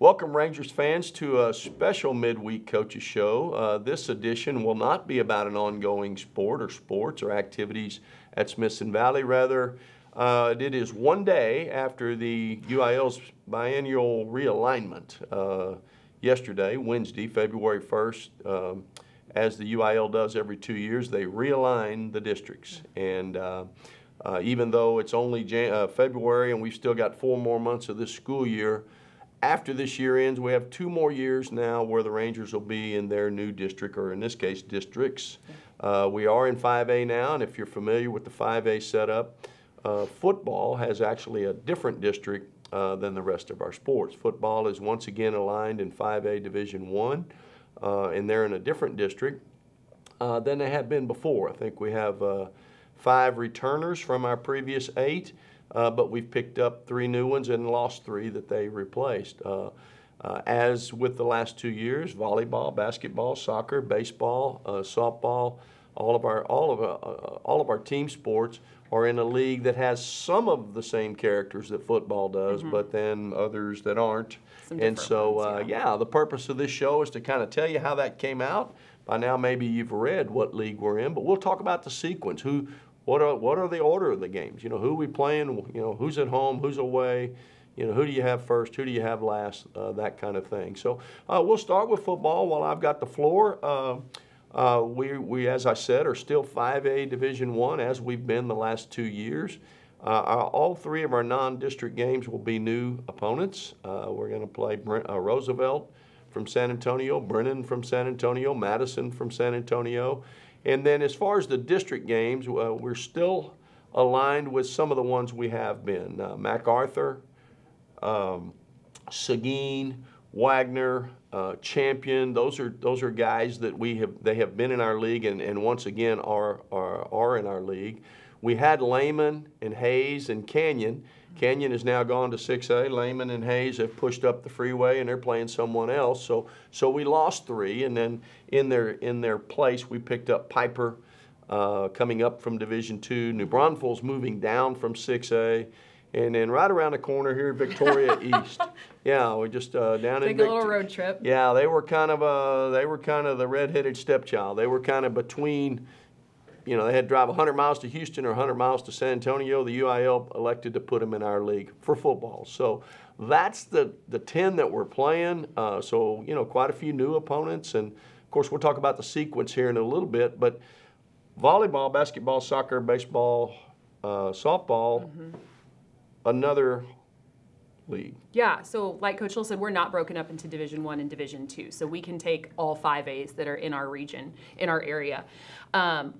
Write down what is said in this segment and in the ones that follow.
Welcome, Rangers fans, to a special midweek coaches show. This edition will not be about an ongoing sport or sports or activities at Smithson Valley. Rather, it is one day after the UIL's biennial realignment. Yesterday, Wednesday, February 1st, as the UIL does every 2 years, they realign the districts. And even though it's only February and we've still got 4 more months of this school year, after this year ends, we have 2 more years now where the Rangers will be in their new district, or in this case, districts. We are in 5A now, and if you're familiar with the 5A setup, football has actually a different district than the rest of our sports. Football is once again aligned in 5A Division I, and they're in a different district than they had been before. I think we have 5 returners from our previous 8. But we've picked up 3 new ones and lost 3 that they replaced. As with the last 2 years, volleyball, basketball, soccer, baseball, softball, all of our team sports are in a league that has some of the same characters that football does, but then others that aren't. And so, yeah, the purpose of this show is to kind of tell you how that came out. By now, maybe you've read what league we're in, but we'll talk about the sequence. What are the order of the games? You know, who are we playing? You know, who's at home? Who's away? You know, who do you have first? Who do you have last? That kind of thing. So we'll start with football while I've got the floor. We, as I said, are still 5A Division I, as we've been the last 2 years. All 3 of our non-district games will be new opponents. We're going to play Roosevelt from San Antonio, Brennan from San Antonio, Madison from San Antonio. And then as far as the district games, we're still aligned with some of the ones we have been. MacArthur, Seguin, Wagner, Champion, those are guys that they have been in our league and once again are in our league. We had Lehman and Hayes and Canyon. Canyon has now gone to 6A. Lehman and Hayes have pushed up the freeway and they're playing someone else. So we lost 3, and then in their place we picked up Piper coming up from Division II. New Braunfels moving down from 6A. And then right around the corner here, Victoria East. Yeah, we're just down in Big little road trip. Yeah, they were kind of the red-headed stepchild. They were kind of between. You know, they had to drive 100 miles to Houston or 100 miles to San Antonio. The UIL elected to put them in our league for football. So that's the 10 that we're playing. So, you know, quite a few new opponents. And, of course, we'll talk about the sequence here in a little bit. But volleyball, basketball, soccer, baseball, softball, another league. Yeah, so like Coach Hill said, we're not broken up into Division I and Division II, so we can take all 5As that are in our region, in our area.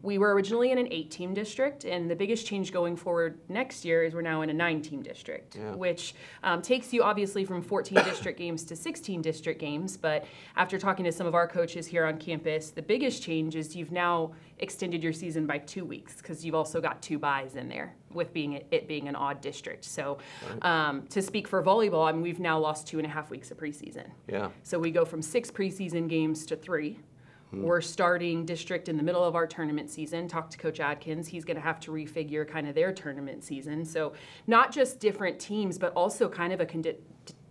We were originally in an 8-team district, and the biggest change going forward next year is we're now in a 9-team district, which takes you obviously from 14 district games to 16 district games, but after talking to some of our coaches here on campus, the biggest change is you've now extended your season by 2 weeks because you've also got 2 byes in there with it being an odd district. So to speak for volleyball, I mean, we've now lost 2.5 weeks of preseason. Yeah. So we go from 6 preseason games to 3. We're starting district in the middle of our tournament season. Talk to Coach Adkins. He's going to have to refigure kind of their tournament season. So not just different teams, but also kind of a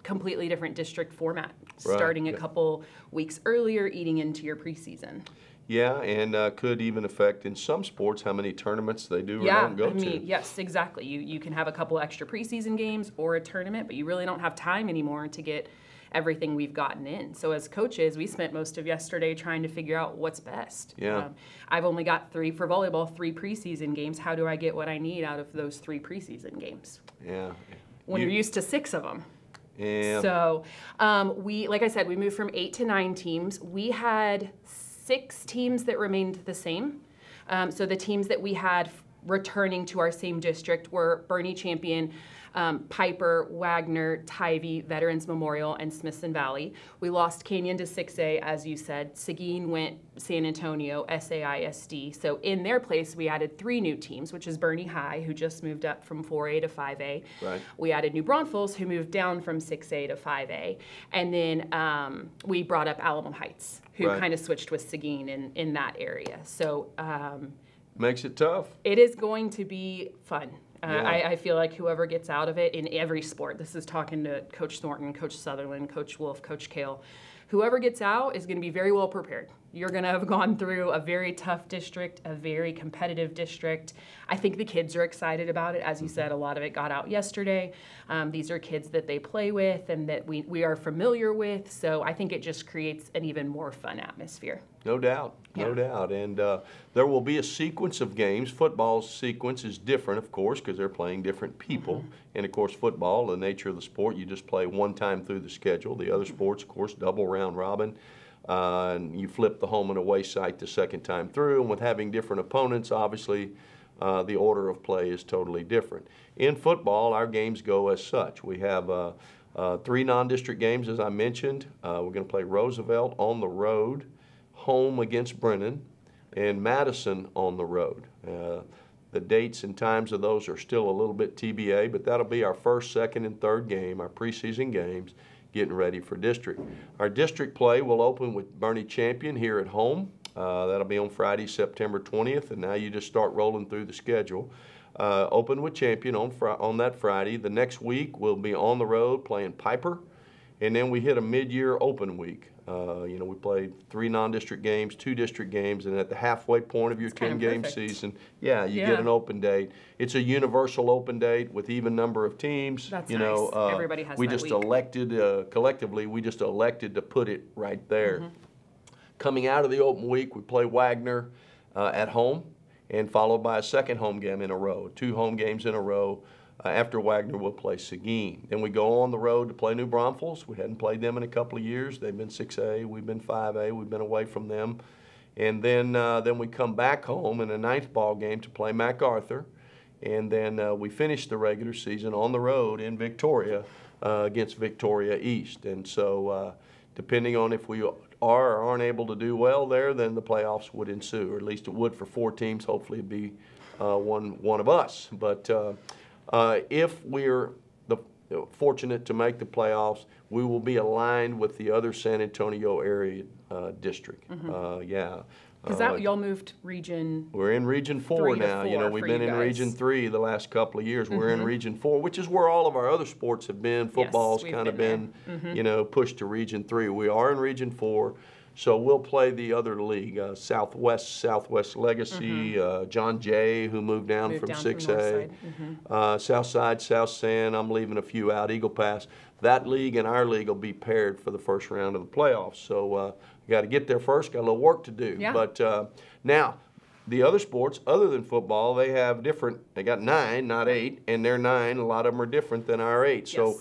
completely different district format, starting a couple weeks earlier, eating into your preseason. Yeah, and could even affect in some sports how many tournaments they do or don't go to. Yes, exactly. You can have a couple extra preseason games or a tournament, but you really don't have time anymore to get everything we've gotten in. So as coaches, we spent most of yesterday trying to figure out what's best. Yeah. I've only got 3 for volleyball, 3 preseason games. How do I get what I need out of those 3 preseason games? Yeah. When you're used to 6 of them. Yeah. So like I said, we moved from 8 to 9 teams. We had 6 teams that remained the same. So the teams that we had returning to our same district were Bernie Champion, Piper, Wagner, Tivy, Veterans Memorial, and Smithson Valley. We lost Canyon to 6A, as you said. Seguin went San Antonio, SAISD. So in their place, we added 3 new teams, which is Bernie High, who just moved up from 4A to 5A. Right. We added New Braunfels, who moved down from 6A to 5A. And then we brought up Alamo Heights, who kind of switched with Seguin in that area. So makes it tough. It is going to be fun. I feel like whoever gets out of it in every sport, this is talking to Coach Thornton, Coach Sutherland, Coach Wolf, Coach Kale, whoever gets out is going to be very well prepared. You're going to have gone through a very tough district, a very competitive district. I think the kids are excited about it. As you said, a lot of it got out yesterday. These are kids that they play with and that we are familiar with. So I think it just creates an even more fun atmosphere. No doubt, no doubt. And there will be a sequence of games. Football's sequence is different, of course, because they're playing different people. And, of course, football, the nature of the sport, you just play one time through the schedule. The other sports, of course, double round robin. And you flip the home and away site the second time through. And with having different opponents, obviously, the order of play is totally different. In football, our games go as such. We have 3 non-district games, as I mentioned. We're going to play Roosevelt on the road, home against Brennan, and Madison on the road. The dates and times of those are still a little bit TBA, but that'll be our first, second, and third game, our preseason games, getting ready for district. Our district play will open with Bernie Champion here at home. That'll be on Friday, September 20th, and now you just start rolling through the schedule. Open with Champion on that Friday. The next week we'll be on the road playing Piper, and then we hit a mid-year open week. We played 3 non-district games, 2 district games, and at the halfway point of your 10-game season, you get an open date. It's a universal open date with even number of teams. That's nice. Everybody has we that just week. Elected, collectively, we just elected to put it right there. Coming out of the open week, we play Wagner at home, and followed by a second home game in a row, 2 home games in a row. After Wagner, we'll play Seguin. Then we go on the road to play New Braunfels. We hadn't played them in a couple of years. They've been 6A. We've been 5A. We've been away from them. And then we come back home in a 9th ball game to play MacArthur. And then we finish the regular season on the road in Victoria against Victoria East. And so depending on if we are or aren't able to do well there, then the playoffs would ensue, or at least it would for 4 teams. Hopefully it'd be one of us. But if we're fortunate to make the playoffs, we will be aligned with the other San Antonio area district. Because y'all moved region. We're in Region 4 now. 4 We've been in Region 3 the last couple of years. We're in Region 4, which is where all of our other sports have been. Football's kind of been, pushed to Region 3. We are in Region 4. So we'll play the other league, Southwest Legacy, John Jay, who moved down from 6A, Southside, South San, I'm leaving a few out, Eagle Pass. That league and our league will be paired for the first round of the playoffs. So you got to get there first, got a little work to do. Yeah. But now, the other sports, other than football, they have different, they got 9, not 8, and their 9, a lot of them are different than our 8. Yes. So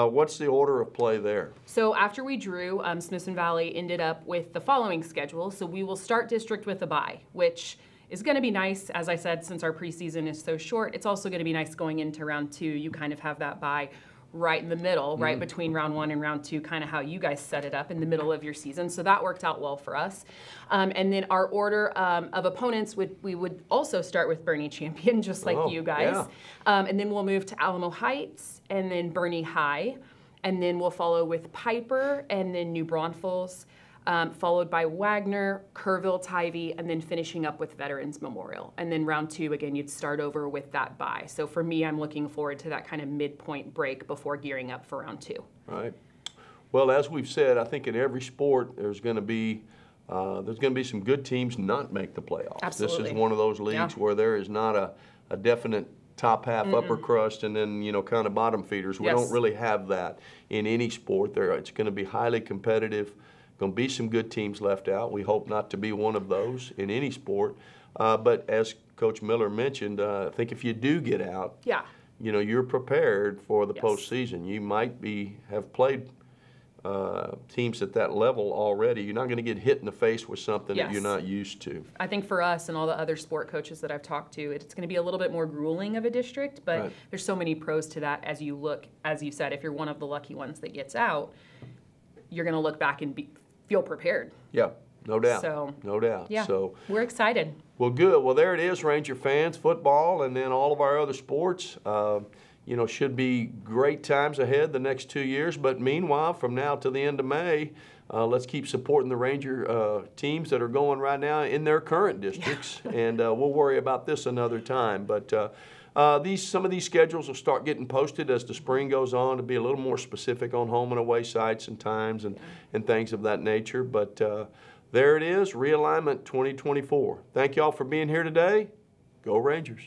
what's the order of play there? So after we drew, Smithson Valley ended up with the following schedule. So we will start district with a bye, which is going to be nice. As I said, since our preseason is so short, it's also going to be nice going into round 2. You kind of have that bye right in the middle, right between round 1 and round 2, kind of how you guys set it up in the middle of your season. So that worked out well for us. And then our order of opponents, we would also start with Bernie Champion, just like you guys. Yeah. And then we'll move to Alamo Heights, and then Bernie High. And then we'll follow with Piper, and then New Braunfels, followed by Wagner, Kerrville, Tivy, and then finishing up with Veterans Memorial. And then round 2, again, you'd start over with that bye. So for me, I'm looking forward to that kind of midpoint break before gearing up for round 2. Right. Well, as we've said, I think in every sport there's going to be some good teams not make the playoffs. Absolutely. This is one of those leagues where there is not a definite top half, upper crust, and then kind of bottom feeders. We don't really have that in any sport. It's going to be highly competitive. Going to be some good teams left out. We hope not to be one of those in any sport. But as Coach Miller mentioned, I think if you do get out, you're prepared for the postseason. You might have played teams at that level already. You're not going to get hit in the face with something that you're not used to. I think for us and all the other sport coaches that I've talked to, it's going to be a little bit more grueling of a district, but there's so many pros to that. As you said, if you're one of the lucky ones that gets out, you're going to look back and feel prepared. Yeah, no doubt. So, no doubt. Yeah, so we're excited. Well, good. Well, there it is, Ranger fans, football, and then all of our other sports. Should be great times ahead the next 2 years. But meanwhile, from now to the end of May, let's keep supporting the Ranger teams that are going right now in their current districts, and we'll worry about this another time. But Some of these schedules will start getting posted as the spring goes on to be a little more specific on home and away sites and times and things of that nature. But there it is, Realignment 2024. Thank y'all for being here today. Go Rangers.